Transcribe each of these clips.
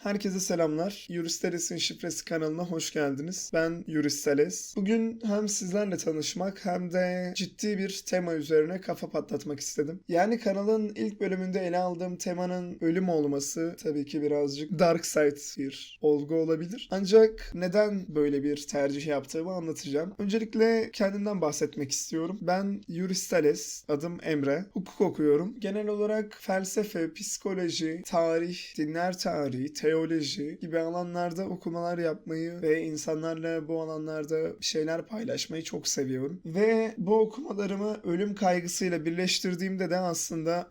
Herkese selamlar. Euristales'in şifresi kanalına hoş geldiniz. Ben Euristales. Bugün hem sizlerle tanışmak hem de ciddi bir tema üzerine kafa patlatmak istedim. Yani kanalın ilk bölümünde ele aldığım temanın ölüm olması tabii ki birazcık dark side bir olgu olabilir. Ancak neden böyle bir tercih yaptığımı anlatacağım. Öncelikle kendimden bahsetmek istiyorum. Ben Euristales, adım Emre. Hukuk okuyorum. Genel olarak felsefe, psikoloji, tarih, dinler tarihi, teoloji gibi alanlarda okumalar yapmayı ve insanlarla bu alanlarda şeyler paylaşmayı çok seviyorum. Ve bu okumalarımı ölüm kaygısıyla birleştirdiğimde de aslında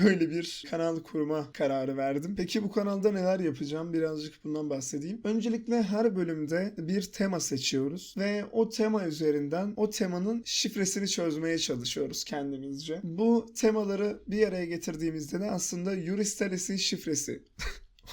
böyle bir kanal kurma kararı verdim. Peki bu kanalda neler yapacağım? Birazcık bundan bahsedeyim. Öncelikle her bölümde bir tema seçiyoruz ve o tema üzerinden o temanın şifresini çözmeye çalışıyoruz kendimizce. Bu temaları bir araya getirdiğimizde de aslında Euristales'in şifresi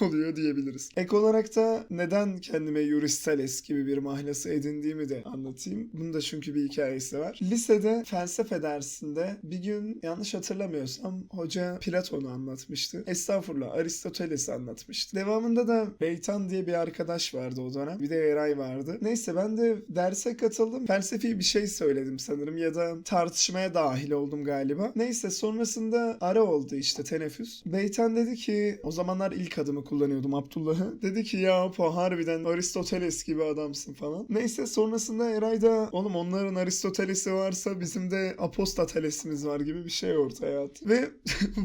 oluyor diyebiliriz. Ek olarak da neden kendime Euristales gibi bir mahlası edindiğimi de anlatayım. Bunun da çünkü bir hikayesi var. Lisede felsefe dersinde bir gün yanlış hatırlamıyorsam hoca Platon'u anlatmıştı. Estağfurullah, Aristoteles'i anlatmıştı. Devamında da Beytan diye bir arkadaş vardı o dönem. Bir de Eray vardı. Neyse ben de derse katıldım. Felsefi bir şey söyledim sanırım ya da tartışmaya dahil oldum galiba. Neyse sonrasında ara oldu işte teneffüs. Beytan dedi ki o zamanlar ilk adımı kullanıyordum Abdullah'ı. Dedi ki ya po harbiden Aristoteles gibi adamsın falan. Neyse sonrasında Eray da oğlum onların Aristoteles'i varsa bizim de Apostateles'imiz var gibi bir şey ortaya attı. Ve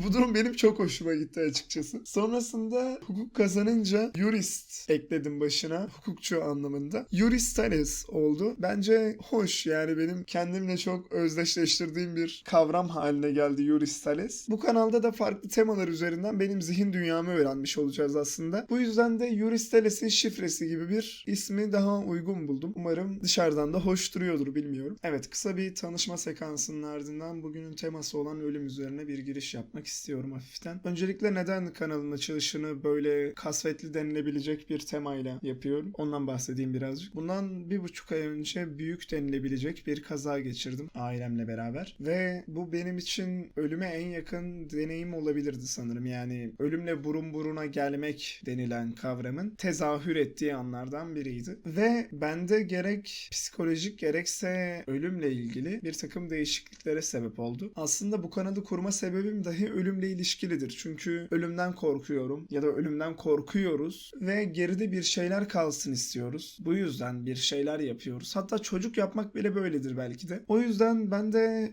bu durum benim çok hoşuma gitti açıkçası. Sonrasında hukuk kazanınca jurist ekledim başına. Hukukçu anlamında. Euristales oldu. Bence hoş yani benim kendimle çok özdeşleştirdiğim bir kavram haline geldi Euristales. Bu kanalda da farklı temalar üzerinden benim zihin dünyamı öğrenmiş olacağız aslında. Bu yüzden de Euristales'in şifresi gibi bir ismi daha uygun buldum. Umarım dışarıdan da hoş duruyordur bilmiyorum. Evet, kısa bir tanışma sekansının ardından bugünün teması olan ölüm üzerine bir giriş yapmak istiyorum hafiften. Öncelikle neden kanalın açılışını böyle kasvetli denilebilecek bir temayla yapıyorum? Ondan bahsedeyim birazcık. Bundan 1,5 ay önce büyük denilebilecek bir kaza geçirdim ailemle beraber. Ve bu benim için ölüme en yakın deneyim olabilirdi sanırım. Yani ölümle burun buruna gelmek denilen kavramın tezahür ettiği anlardan biriydi. Ve bende gerek psikolojik gerekse ölümle ilgili bir takım değişikliklere sebep oldu. Aslında bu kanalı kurma sebebim dahi ölümle ilişkilidir. Çünkü ölümden korkuyorum ya da ölümden korkuyoruz ve geride bir şeyler kalsın istiyoruz. Bu yüzden bir şeyler yapıyoruz. Hatta çocuk yapmak bile böyledir belki de. O yüzden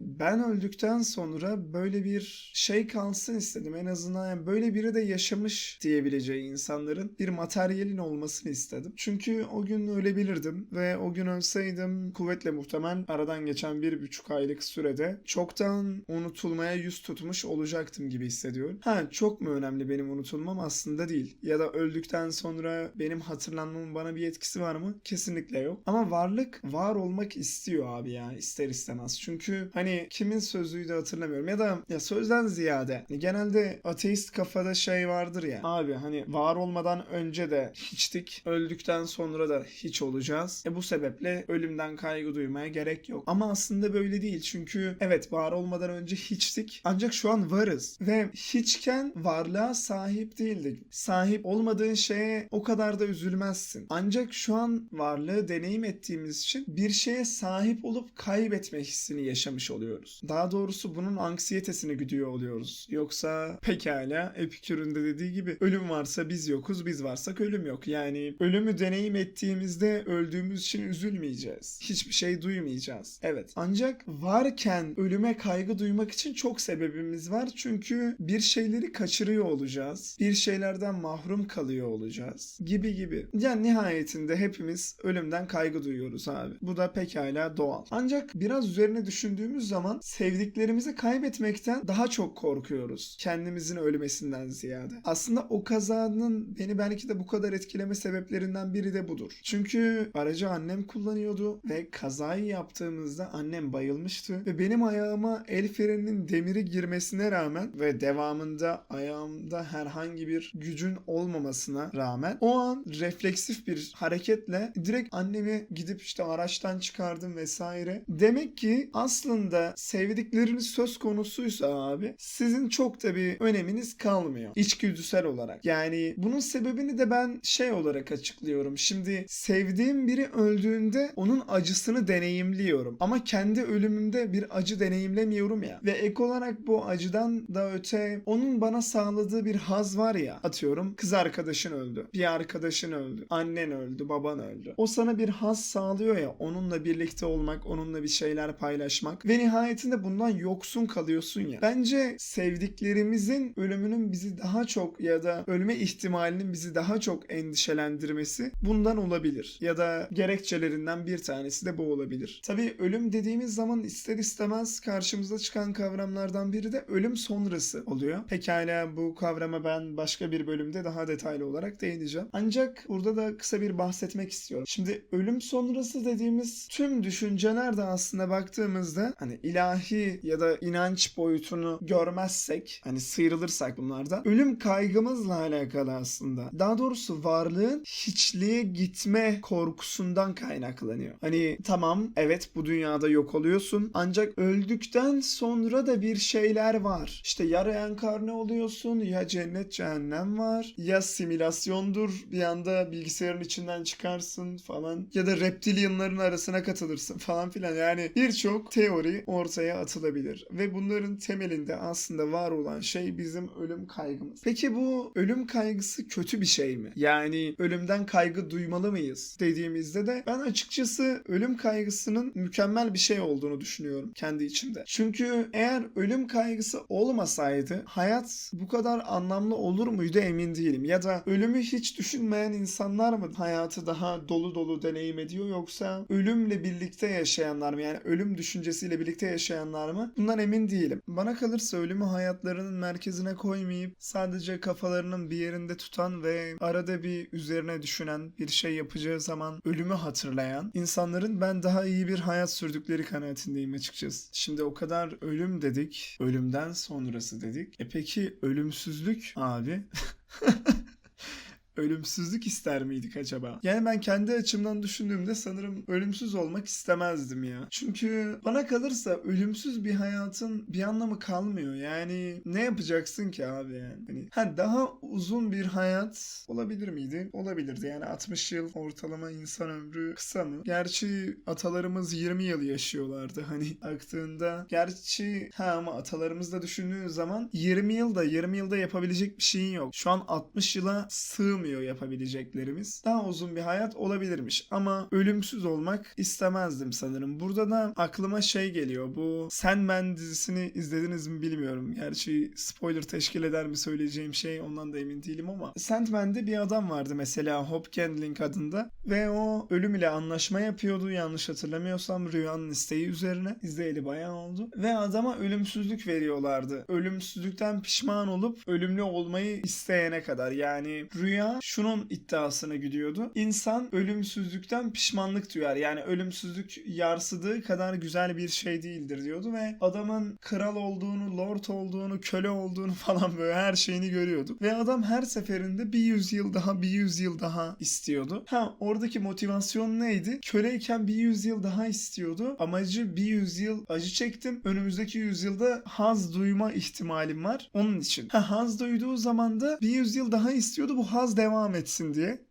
ben öldükten sonra böyle bir şey kalsın istedim. En azından yani böyle biri de yaşamış diyebileceği insanların bir materyalin olmasını istedim. Çünkü o gün ölebilirdim ve o gün ölseydim kuvvetle muhtemel aradan geçen 1,5 aylık sürede çoktan unutulmaya yüz tutmuş olacaktım gibi hissediyorum. Çok mu önemli benim unutulmam? Aslında değil. Ya da öldükten sonra benim hatırlanmamın bana bir etkisi var mı? Kesinlikle yok. Ama varlık var olmak istiyor abi ya ister istemez. Çünkü hani kimin sözüydü hatırlamıyorum ya da ya sözden ziyade genelde ateist kafada şey vardır ya abi hani var olmadan önce de hiçtik, öldükten sonra da hiç olacağız. Bu sebeple ölümden kaygı duymaya gerek yok. Ama aslında böyle değil. Çünkü evet var olmadan önce hiçtik. Ancak şu an varız. Ve hiçken varlığa sahip değildik. Sahip olmadığın şeye o kadar da üzülmezsin. Ancak şu an varlığı deneyim ettiğimiz için bir şeye sahip olup kaybetme hissini yaşamış oluyoruz. Daha doğrusu bunun anksiyetesini güdüyor oluyoruz. Yoksa pekala Epikür'ün de dediği gibi ölüm varsa biz yokuz, biz varsak ölüm yok. Yani ölümü deneyim ettiğimizde öldüğümüz için üzülmeyeceğiz. Hiçbir şey duymayacağız. Evet. Ancak varken ölüme kaygı duymak için çok sebebimiz var. Çünkü bir şeyleri kaçırıyor olacağız. Bir şeylerden mahrum kalıyor olacağız. Gibi gibi. Yani nihayetinde hepimiz ölümden kaygı duyuyoruz abi. Bu da pekala doğal. Ancak biraz üzerine düşündüğümüz zaman sevdiklerimizi kaybetmekten daha çok korkuyoruz. Kendimizin ölmesinden ziyade. Aslında o kazanın beni belki de bu kadar etkileme sebeplerinden biri de budur. Çünkü aracı annem kullanıyordu ve kazayı yaptığımızda annem bayılmıştı ve benim ayağıma el freninin demiri girmesine rağmen ve devamında ayağımda herhangi bir gücün olmamasına rağmen o an refleksif bir hareketle direkt annemi gidip işte araçtan çıkardım vesaire. Demek ki aslında sevdikleriniz söz konusuysa abi sizin çok da bir öneminiz kalmıyor. İçgüdüsel olarak. Yani bunun sebebini de ben şey olarak açıklıyorum. Şimdi sevdiğim biri öldüğünde onun acısını deneyimliyorum. Ama kendi ölümümde bir acı deneyimlemiyorum ya. Ve ek olarak bu acıdan da öte onun bana sağladığı bir haz var ya. Atıyorum kız arkadaşın öldü. Bir arkadaşın öldü. Annen öldü. Baban öldü. O sana bir haz sağlıyor ya. Onunla birlikte olmak, onunla bir şeyler paylaşmak. Ve nihayetinde bundan yoksun kalıyorsun ya. Bence sevdiklerimizin ölümünün bizi daha çok ya da ölme ihtimalinin bizi daha çok endişelendirmesi bundan olabilir. Ya da gerekçelerinden bir tanesi de bu olabilir. Tabii ölüm dediğimiz zaman ister istemez karşımıza çıkan kavramlardan biri de ölüm sonrası oluyor. Pekala bu kavrama ben başka bir bölümde daha detaylı olarak değineceğim. Ancak burada da kısa bir bahsetmek istiyorum. Şimdi ölüm sonrası dediğimiz tüm düşünceler de aslında baktığımızda hani ilahi ya da inanç boyutunu görmezsek, hani sıyrılırsak bunlardan, ölüm kaygımızla alakalı aslında. Daha doğrusu varlığın hiçliğe gitme korkusundan kaynaklanıyor. Hani tamam, evet, bu dünyada yok oluyorsun ancak öldükten sonra da bir şeyler var. İşte ya reenkarne oluyorsun, ya cennet cehennem var, ya simülasyondur, bir anda bilgisayarın içinden çıkarsın falan, ya da reptilianların arasına katılırsın falan filan. Yani birçok teori ortaya atılabilir ve bunların temelinde aslında var olan şey bizim ölüm kaygımız. Peki bu ölüm kaygısı kötü bir şey mi? Yani ölümden kaygı duymalı mıyız dediğimizde de ben açıkçası ölüm kaygısının mükemmel bir şey olduğunu düşünüyorum kendi içimde. Çünkü eğer ölüm kaygısı olmasaydı hayat bu kadar anlamlı olur muydu emin değilim. Ya da ölümü hiç düşünmeyen insanlar mı hayatı daha dolu dolu deneyim ediyor, yoksa ölümle birlikte yaşayanlar mı? Yani ölüm düşüncesiyle birlikte yaşayanlar mı? Bundan emin değilim. Bana kalırsa ölümü hayatlarının merkezine koymayıp sadece kafalarının bir yerinde tutan ve arada bir üzerine düşünen, bir şey yapacağı zaman ölümü hatırlayan insanların ben daha iyi bir hayat sürdükleri kanaatindeyim açıkçası. Şimdi o kadar ölüm dedik, ölümden sonrası dedik. Peki ölümsüzlük abi? Ölümsüzlük ister miydik acaba? Yani ben kendi açımdan düşündüğümde sanırım ölümsüz olmak istemezdim ya. Çünkü bana kalırsa ölümsüz bir hayatın bir anlamı kalmıyor. Yani ne yapacaksın ki abi yani? Hani daha uzun bir hayat olabilir miydi? Olabilirdi. Yani 60 yıl ortalama insan ömrü kısa mı? Gerçi atalarımız 20 yıl yaşıyorlardı. Hani baktığında gerçi ama atalarımızda düşündüğün zaman 20 yılda yapabilecek bir şeyin yok. Şu an 60 yıla sığmıyor yapabileceklerimiz. Daha uzun bir hayat olabilirmiş ama ölümsüz olmak istemezdim sanırım. Burada da aklıma şey geliyor. Bu Sandman dizisini izlediniz mi bilmiyorum. Gerçi spoiler teşkil eder mi söyleyeceğim şey, ondan da emin değilim ama Sandman'de bir adam vardı mesela, Hope Kendling adında ve o ölüm ile anlaşma yapıyordu. Yanlış hatırlamıyorsam rüyanın isteği üzerine. İzleyeli bayağı oldu. Ve adama ölümsüzlük veriyorlardı. Ölümsüzlükten pişman olup ölümlü olmayı isteyene kadar. Yani rüya şunun iddiasına gidiyordu. İnsan ölümsüzlükten pişmanlık duyar. Yani ölümsüzlük yarsıdığı kadar güzel bir şey değildir diyordu ve adamın kral olduğunu, lord olduğunu, köle olduğunu falan böyle her şeyini görüyorduk. Ve adam her seferinde bir yüzyıl daha istiyordu. Oradaki motivasyon neydi? Köleyken bir yüzyıl daha istiyordu. Amacı bir yüzyıl acı çektim. Önümüzdeki yüzyılda haz duyma ihtimalim var. Onun için. Haz duyduğu zaman da bir yüzyıl daha istiyordu. Bu haz devam etsin diye.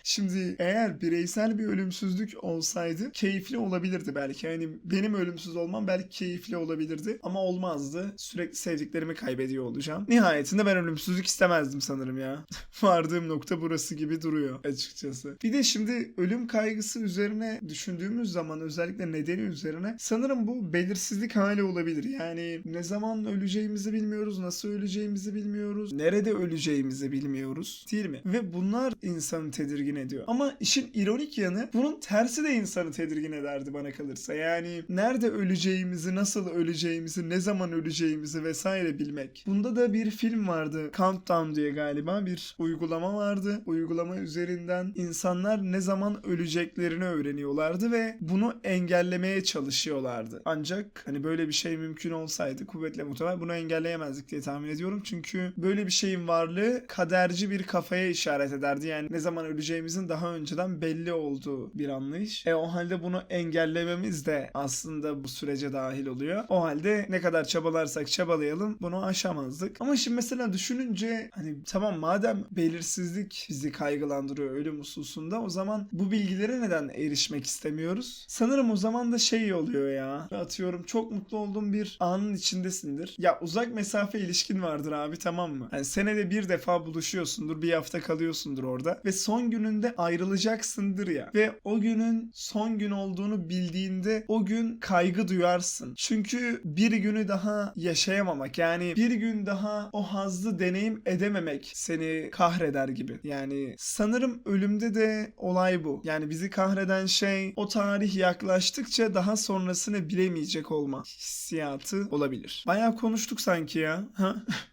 Şimdi eğer bireysel bir ölümsüzlük olsaydı keyifli olabilirdi belki. Yani benim ölümsüz olmam belki keyifli olabilirdi ama olmazdı. Sürekli sevdiklerimi kaybediyor olacağım. Nihayetinde ben ölümsüzlük istemezdim sanırım ya. Vardığım nokta burası gibi duruyor açıkçası. Bir de şimdi ölüm kaygısı üzerine düşündüğümüz zaman, özellikle nedeni üzerine, sanırım bu belirsizlik hali olabilir. Yani ne zaman öleceğimizi bilmiyoruz, nasıl öleceğimizi bilmiyoruz, nerede öleceğimizi bilmiyoruz, değil mi? Ve bunlar insanı tedirgin ediyor. Ama işin ironik yanı, bunun tersi de insanı tedirgin ederdi bana kalırsa. Yani nerede öleceğimizi, nasıl öleceğimizi, ne zaman öleceğimizi vesaire bilmek. Bunda da bir film vardı. Countdown diye galiba bir uygulama vardı. Uygulama üzerinden insanlar ne zaman öleceklerini öğreniyorlardı ve bunu engellemeye çalışıyorlardı. Ancak hani böyle bir şey mümkün olsaydı kuvvetle muhtemel bunu engelleyemezdik diye tahmin ediyorum. Çünkü böyle bir şeyin varlığı kaderci bir kafaya işaret ederdi. Yani ne zaman öleceğimizi gideceğimizin daha önceden belli olduğu bir anlayış. O halde bunu engellememiz de aslında bu sürece dahil oluyor. O halde ne kadar çabalarsak çabalayalım bunu aşamazdık. Ama şimdi mesela düşününce hani tamam, madem belirsizlik bizi kaygılandırıyor ölüm hususunda, o zaman bu bilgilere neden erişmek istemiyoruz? Sanırım o zaman da şey oluyor ya. Atıyorum, çok mutlu olduğun bir anın içindesindir. Ya uzak mesafe ilişkin vardır abi, tamam mı? Yani senede bir defa buluşuyorsundur, bir hafta kalıyorsundur orada ve son gününde ayrılacaksındır ya. Ve o günün son gün olduğunu bildiğinde o gün kaygı duyarsın. Çünkü bir günü daha yaşayamamak, yani bir gün daha o hazzı deneyim edememek seni kahreder gibi. Yani sanırım ölümde de olay bu. Yani bizi kahreden şey o tarih yaklaştıkça daha sonrasını bilemeyecek olma hissiyatı olabilir. Bayağı konuştuk sanki ya.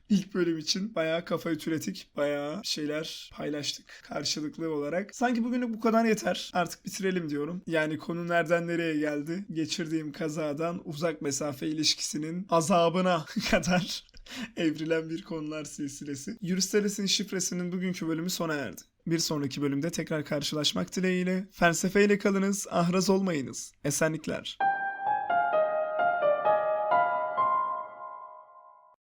İlk bölüm için bayağı kafa ütületik, bayağı şeyler paylaştık karşılıklı olarak. Sanki bugünlük bu kadar yeter. Artık bitirelim diyorum. Yani konu nereden nereye geldi? Geçirdiğim kazadan uzak mesafe ilişkisinin azabına kadar evrilen bir konular silsilesi. Eurystheres'in şifresinin bugünkü bölümü sona erdi. Bir sonraki bölümde tekrar karşılaşmak dileğiyle. Felsefeyle kalınız, ahraz olmayınız. Esenlikler.